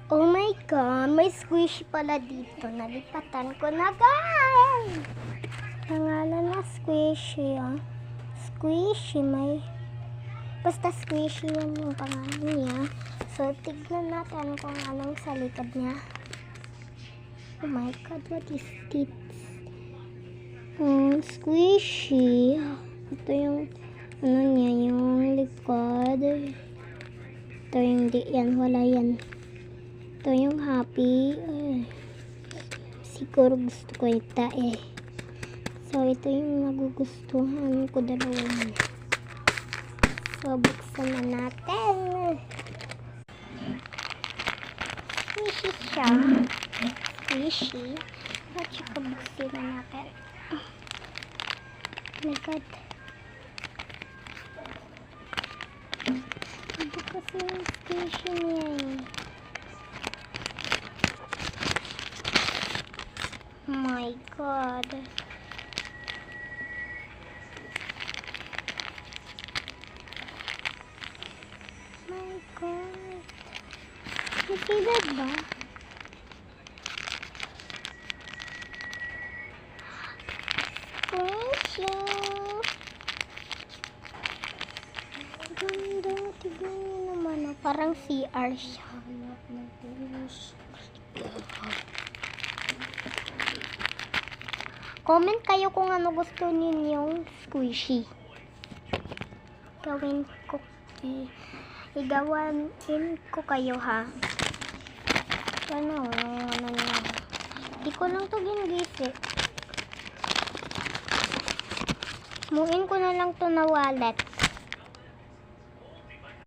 Oh my God, may squishy pala dito. Nalipatan ko na, guys. Pangalan na squishy, ah. Squishy, may... Basta squishy yan yung pangalan niya. So, tignan natin kung anong sa likod niya. Oh my God, what is this? Squishy. Ito yung, ano niya, yung likod. Ito yung di yan, wala yan. Ito yung happy. Siguro gusto ko ito eh. So, ito yung magugustuhan ko dalawa. So, buksan na natin. Squishy siya. Squishy. At saka buksan na natin. Oh my God. Ito kasi yung squishy niya eh. Oh my God. My God. You see that ba? Squishy. Ganda. Tignan niyo naman. Oh. Parang CR siya. Comment kayo kung ano gusto ninyong squishy. Gawin ko. Igawain ko kayo ha. Ano niya. Di ko lang to ginigisi. Muin ko na lang to na wallet.